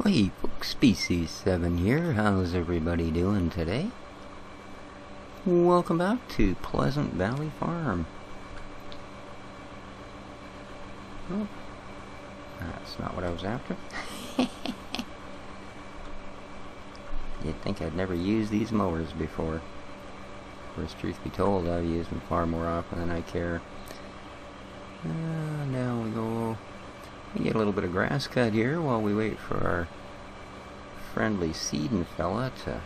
Hey folks, Species 7 here. How's everybody doing today? Welcome back to Pleasant Valley Farm. Oh, that's not what I was after. You'd think I'd never used these mowers before. Of course, truth be told, I've used them far more often than I care. Now we go. We get a little bit of grass cut here while we wait for our friendly seeding fella to...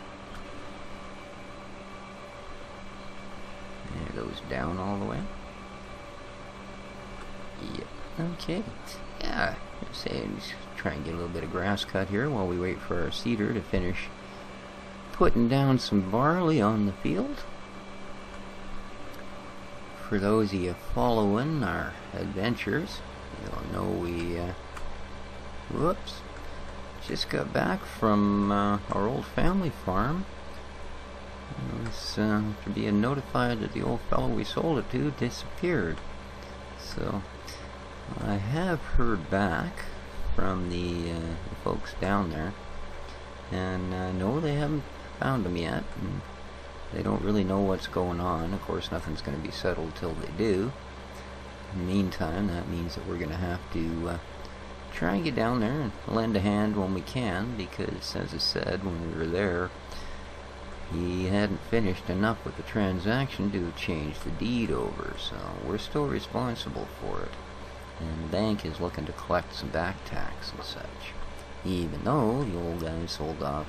There it goes down all the way. Yep. Okay. Yeah. Just try and get a little bit of grass cut here while we wait for our seeder to finish putting down some barley on the field. For those of you following our adventures, you'll know we just got back from our old family farm. It was after being notified that the old fellow we sold it to disappeared. So I have heard back from the folks down there, and no, they haven't found him yet, and they don't really know what's going on. Of course, nothing's going to be settled till they do. In the meantime, that means that we're going to have to try and get down there and lend a hand when we can, because, as I said when we were there, he hadn't finished enough with the transaction to change the deed over, so we're still responsible for it. And the bank is looking to collect some back tax and such, even though the old guy sold off,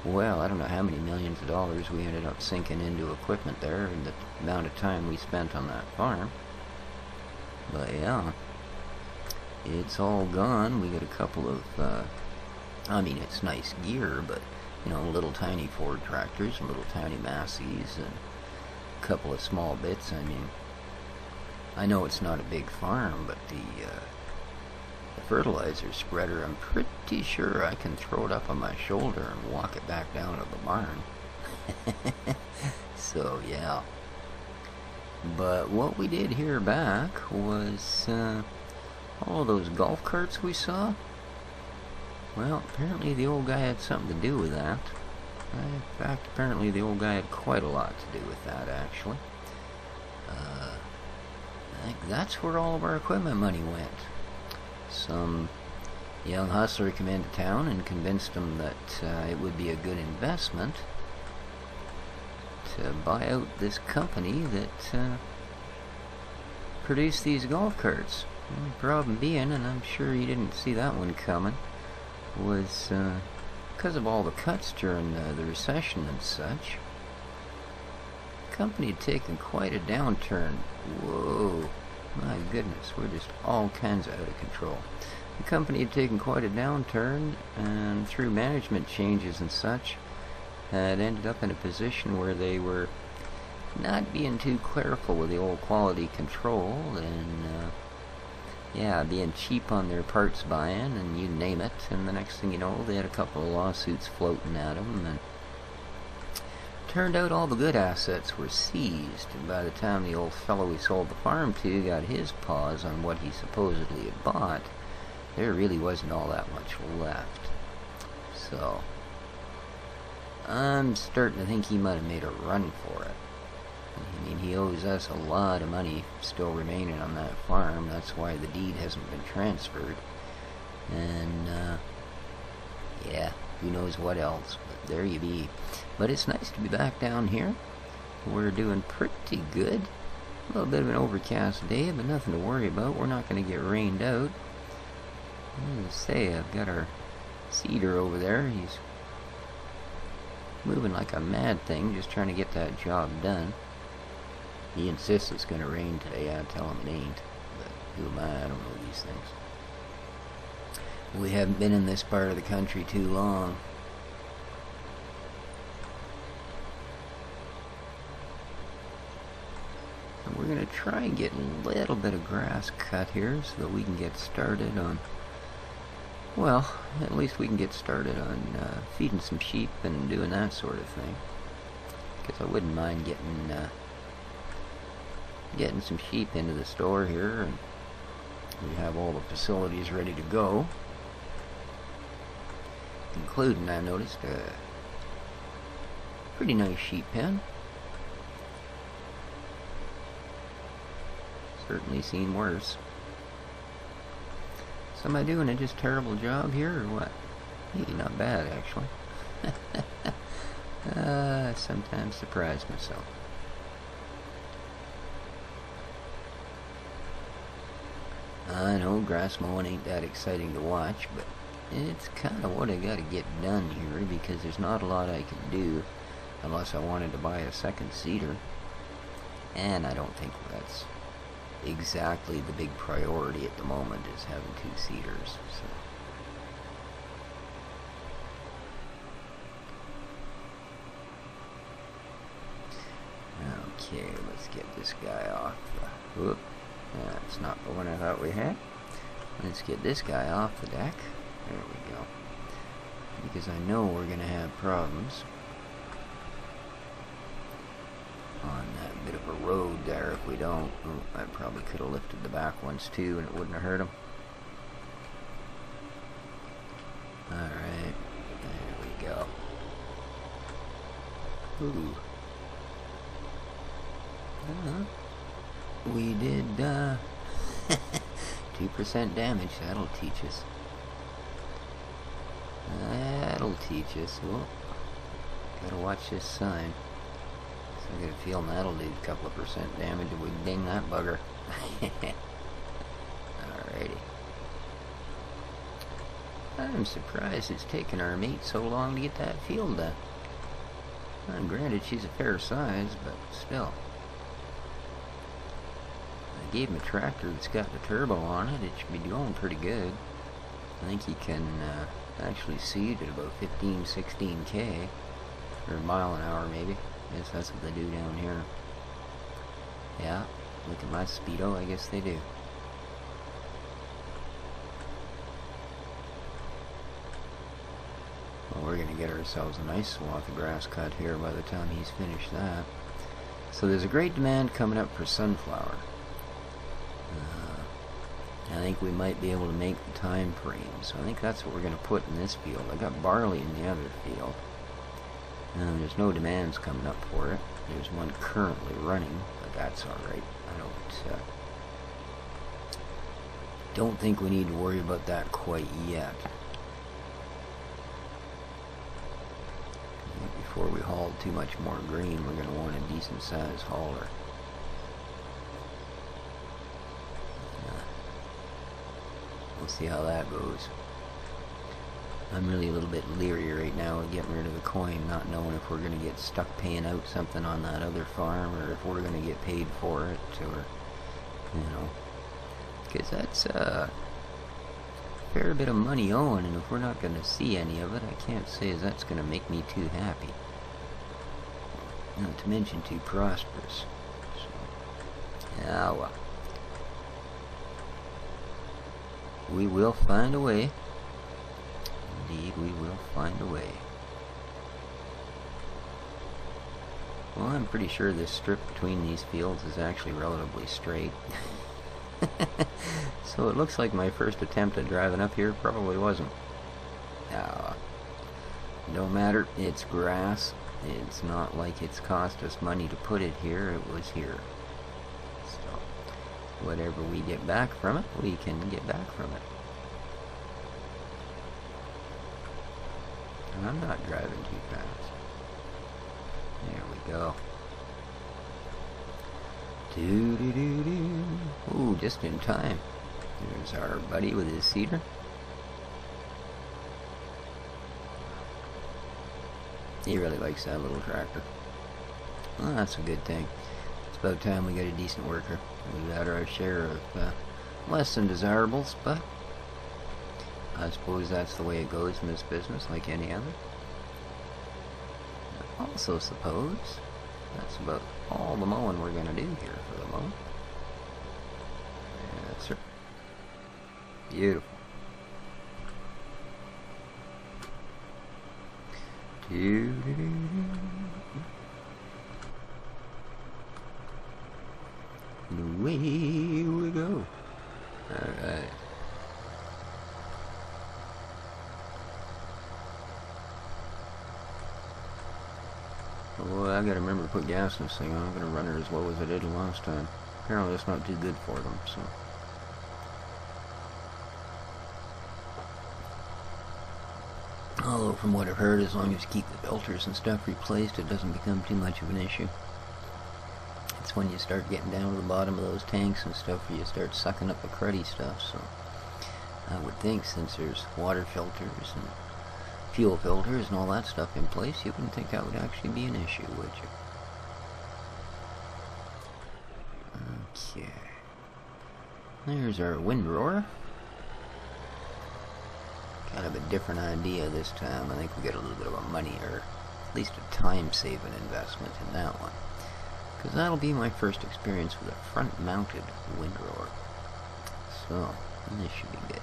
well, I don't know how many millions of dollars we ended up sinking into equipment there and the amount of time we spent on that farm. But yeah, it's all gone. We got a couple of, I mean, it's nice gear, but, you know, little tiny Ford tractors and little tiny Masseys and a couple of small bits. I mean, I know it's not a big farm, but the fertilizer spreader, I'm pretty sure I can throw it up on my shoulder and walk it back down to the barn. So, yeah. But what we did hear back was all of those golf carts we saw. Well, apparently the old guy had something to do with that. In fact, apparently the old guy had quite a lot to do with that, actually. I think that's where all of our equipment money went. Some young hustler came into town and convinced him that it would be a good investment to buy out this company that produced these golf carts. And the problem being, and I'm sure you didn't see that one coming, was because of all the cuts during the recession and such, the company had taken quite a downturn. Whoa, my goodness, we're just all kinds of out of control. The company had taken quite a downturn, and through management changes and such, had ended up in a position where they were not being too careful with the old quality control, and yeah, being cheap on their parts buying, and you name it. And the next thing you know, they had a couple of lawsuits floating at them, and turned out all the good assets were seized. And by the time the old fellow we sold the farm to got his paws on what he supposedly had bought, there really wasn't all that much left. So I'm starting to think he might have made a run for it. I mean, he owes us a lot of money still remaining on that farm. That's why the deed hasn't been transferred. And, yeah, who knows what else. But there you be. But it's nice to be back down here. We're doing pretty good. A little bit of an overcast day, but nothing to worry about. We're not going to get rained out. As I say, I've got our seeder over there. He's moving like a mad thing, just trying to get that job done. He insists it's going to rain today. I tell him it ain't. But who am I? I don't know these things. We haven't been in this part of the country too long. And we're going to try and get a little bit of grass cut here so that we can get started on, well, at least we can get started on feeding some sheep and doing that sort of thing. Because I wouldn't mind getting some sheep into the store here, and we have all the facilities ready to go. including, I noticed, a pretty nice sheep pen. Certainly seen worse. So am I doing a just terrible job here, or what? Hey, not bad, actually. I sometimes surprise myself. I know grass mowing ain't that exciting to watch, but it's kind of what I got to get done here, because there's not a lot I can do unless I wanted to buy a second seeder, and I don't think that's exactly the big priority at the moment, is having 2 seeders. So. Okay, let's get this guy off. Whoop. That's not the one I thought we had. Let's get this guy off the deck. There we go. Because I know we're going to have problems on that bit of a road there if we don't. I probably could have lifted the back ones too and it wouldn't have hurt them. Alright, there we go. Ooh. We did 2% damage. That'll teach us. That'll teach us. Well, gotta watch this sign. So I got a feeling that'll do a couple of % damage if we ding that bugger. Alrighty. I'm surprised it's taken our mate so long to get that field done. Granted, she's a fair size, but still. I gave him a tractor that's got the turbo on it. It should be going pretty good. I think he can actually seed at about 15-16K, or a mile an hour maybe. I guess that's what they do down here. Yeah, look at my speedo, I guess they do. Well, we're going to get ourselves a nice swath of grass cut here by the time he's finished that. So there's a great demand coming up for sunflower. I think we might be able to make the time frame, so I think that's what we're going to put in this field. I got barley in the other field. There's no demands coming up for it. There's one currently running, but that's alright. I don't think we need to worry about that quite yet. Before we haul too much more grain, we're going to want a decent sized hauler. We'll see how that goes. I'm really a little bit leery right now of getting rid of the coin, not knowing if we're going to get stuck paying out something on that other farm, or if we're going to get paid for it, or, you know, because that's a fair bit of money owing, and if we're not going to see any of it, I can't say as that's going to make me too happy. Not to mention too prosperous. So, yeah, well. We will find a way. Indeed, we will find a way. Well, I'm pretty sure this strip between these fields is actually relatively straight. So it looks like my first attempt at driving up here probably wasn't. Don't matter, it's grass. It's not like it's cost us money to put it here, it was here. So, whatever we get back from it, we can get back from it. And I'm not driving too fast. There we go. Doo-doo-doo-doo. Ooh, just in time. There's our buddy with his seeder. He really likes that little tractor. Well, that's a good thing. It's about time we got a decent worker. We've had our share of less than desirables, but I suppose that's the way it goes in this business, like any other. I also suppose that's about all the mowing we're going to do here for the moment. Yes, sir. Beautiful. And away we go. Alright. Well, I gotta remember to put gas in this thing. I'm gonna run her as low as I did last time. Apparently that's not too good for them, so. Although from what I've heard, as long as you keep the filters and stuff replaced, it doesn't become too much of an issue. It's when you start getting down to the bottom of those tanks and stuff where you start sucking up the cruddy stuff, so. I would think since there's water filters and fuel filters and all that stuff in place, you wouldn't think that would actually be an issue, would you? Okay. There's our windrower. Kind of a different idea this time. I think we get a little bit of a money, or at least a time-saving investment in that one. Because that'll be my first experience with a front-mounted windrower. So, this should be good.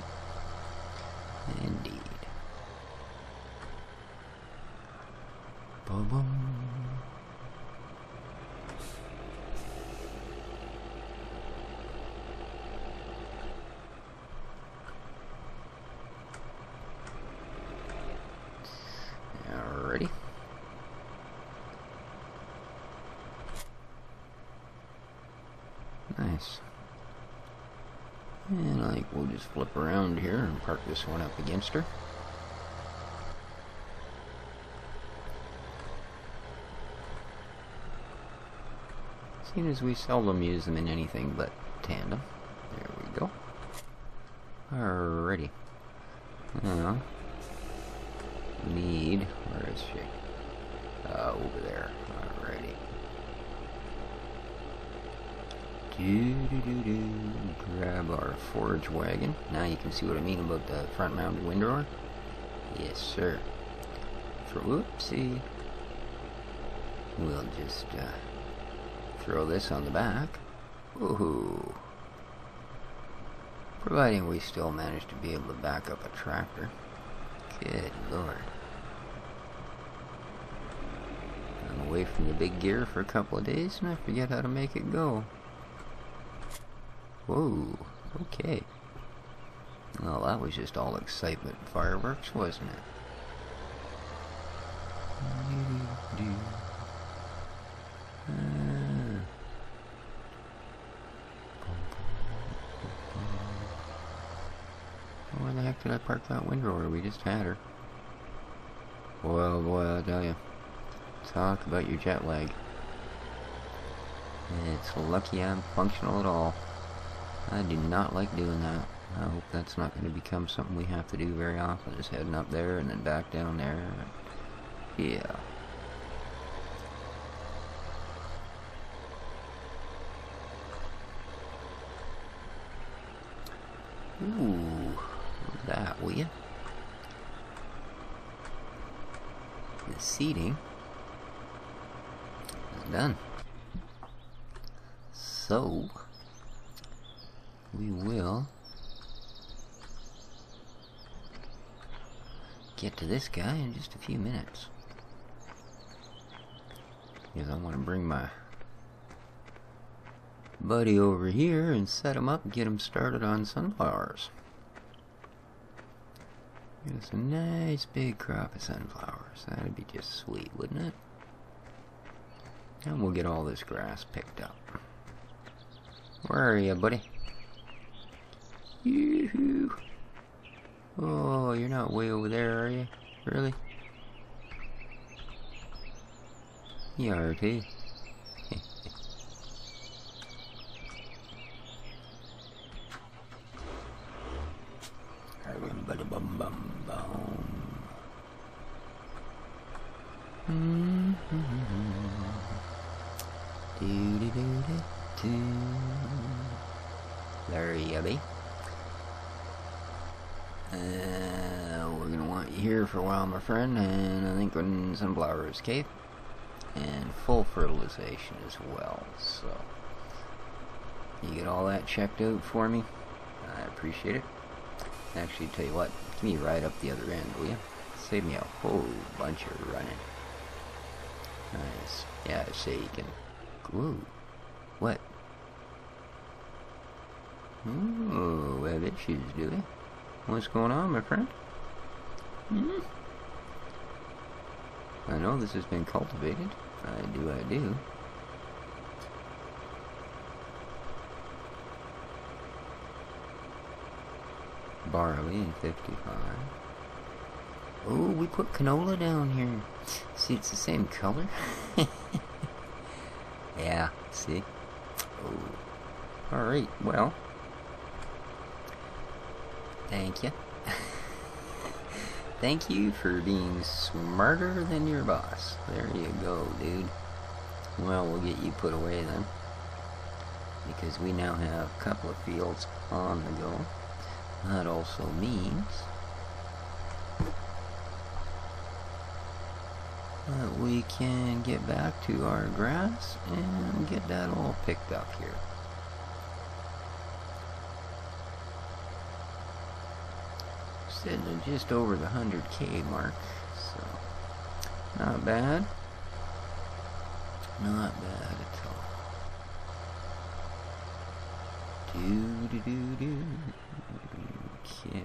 Indeed. Ba-bum. Alrighty. Nice. And I think we'll just flip around here and park this one up against her. Seeing as we seldom use them in anything but tandem. There we go. Alrighty. Now, need, where is she? Over there. Alrighty. Grab our forage wagon. Now you can see what I mean about the front mounted windrower. Yes, sir. Whoopsie. We'll just throw this on the back. Woohoo. Providing we still manage to be able to back up a tractor. Good lord. I'm away from the big gear for a couple of days and I forget how to make it go. Whoa, okay. Well, that was just all excitement and fireworks, wasn't it? Where the heck did I park that windrower? We just had her. Boy, oh boy, I tell you. Talk about your jet lag. It's lucky I'm functional at all. I do not like doing that. I hope that's not going to become something we have to do very often. Just heading up there and then back down there. Yeah. Ooh, that, will ya? The seating is done. So, we will get to this guy in just a few minutes. Because I want to bring my buddy over here and set him up and get him started on sunflowers. Get us a nice big crop of sunflowers. That'd be just sweet, wouldn't it? And we'll get all this grass picked up. Where are you, buddy? Yoo-hoo. Oh, you're not way over there, are you? Really? You are too. There you be. We're gonna want you here for a while, my friend, and I think when sunflowers cape, and full fertilization as well. So you get all that checked out for me. I appreciate it. Actually, tell you what, give me right up the other end, will you? Save me a whole bunch of running. Nice. Yeah, so you can. Ooh. What? Oh, we have issues, do we? What's going on, my friend? I know this has been cultivated I do. Barley, 55. Oh, we put canola down here. See, it's the same color. Yeah, see? Oh. Alright, well. Thank you. Thank you for being smarter than your boss. There you go, dude. Well, we'll get you put away then. Because we now have a couple of fields on the go. That also means that we can get back to our grass and get that all picked up here. Sitting at just over the 100K mark, so not bad. Not bad at all. Okay.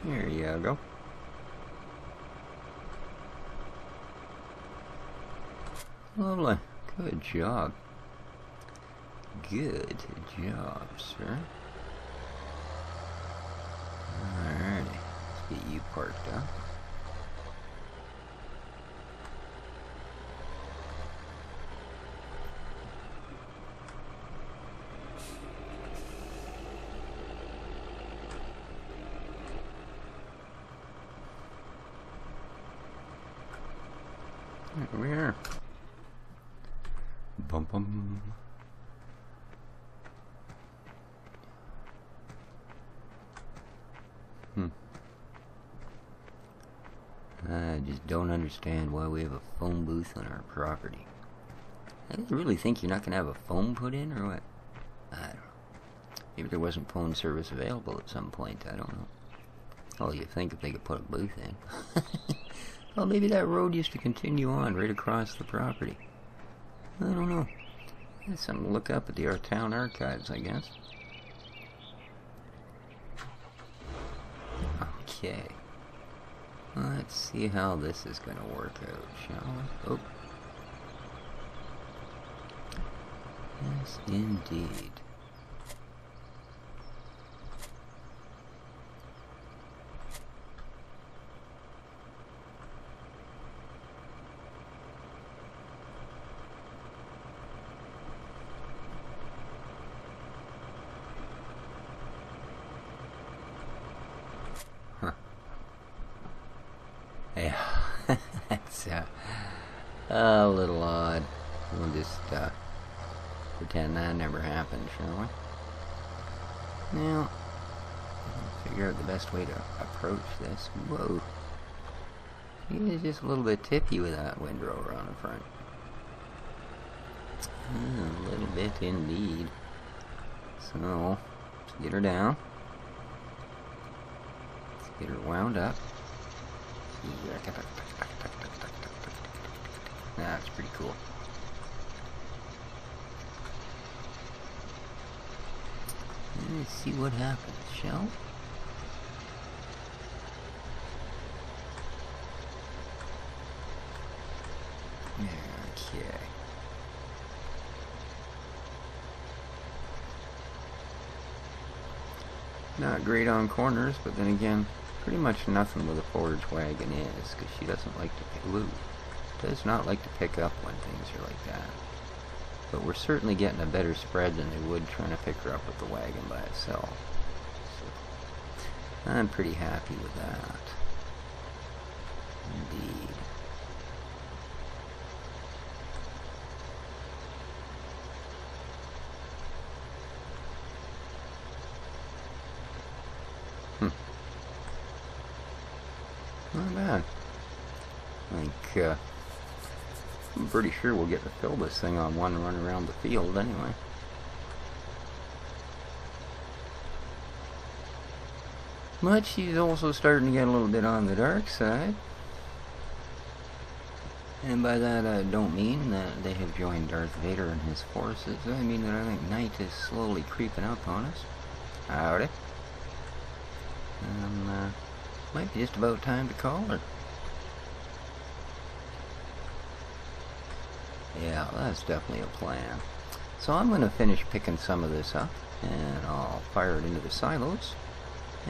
There you go. Lovely. Good job. Good job, sir. Alrighty. Let's get you parked up. There we are. Bum bum. I just don't understand why we have a phone booth on our property. I really think you're not going to have a phone put in, or what? I don't know. Maybe there wasn't phone service available at some point, I don't know. Oh, you think if they could put a booth in. Well, maybe that road used to continue on right across the property. I don't know. That's something to look up at the town archives, I guess. Okay. Let's see how this is going to work out, shall we? Oh. Yes, indeed. Yeah, that's a little odd. We'll just pretend that never happened, shall we? Now, figure out the best way to approach this. Whoa. He is just a little bit tippy with that windrower on the front. A little bit indeed. So, let's get her down. Let's get her wound up. That's pretty cool. Let's see what happens, shall we? Okay. Not great on corners, but then again, pretty much nothing with a forage wagon is, because she doesn't like to does not like to pick up when things are like that. But we're certainly getting a better spread than they would trying to pick her up with the wagon by itself. So, I'm pretty happy with that. Indeed. Not bad. Like, I'm pretty sure we'll get to fill this thing on one run around the field anyway. But she's also starting to get a little bit on the dark side. And by that I don't mean that they have joined Darth Vader and his forces. I mean that I think night is slowly creeping up on us. Howdy. And might be just about time to call her. Yeah, that's definitely a plan. So I'm going to finish picking some of this up, and I'll fire it into the silos.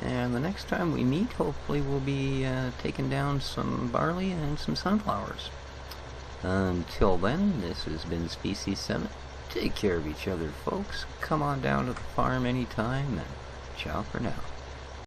And the next time we meet, hopefully we'll be taking down some barley and some sunflowers. Until then, this has been Species 7. Take care of each other, folks. Come on down to the farm anytime, and ciao for now.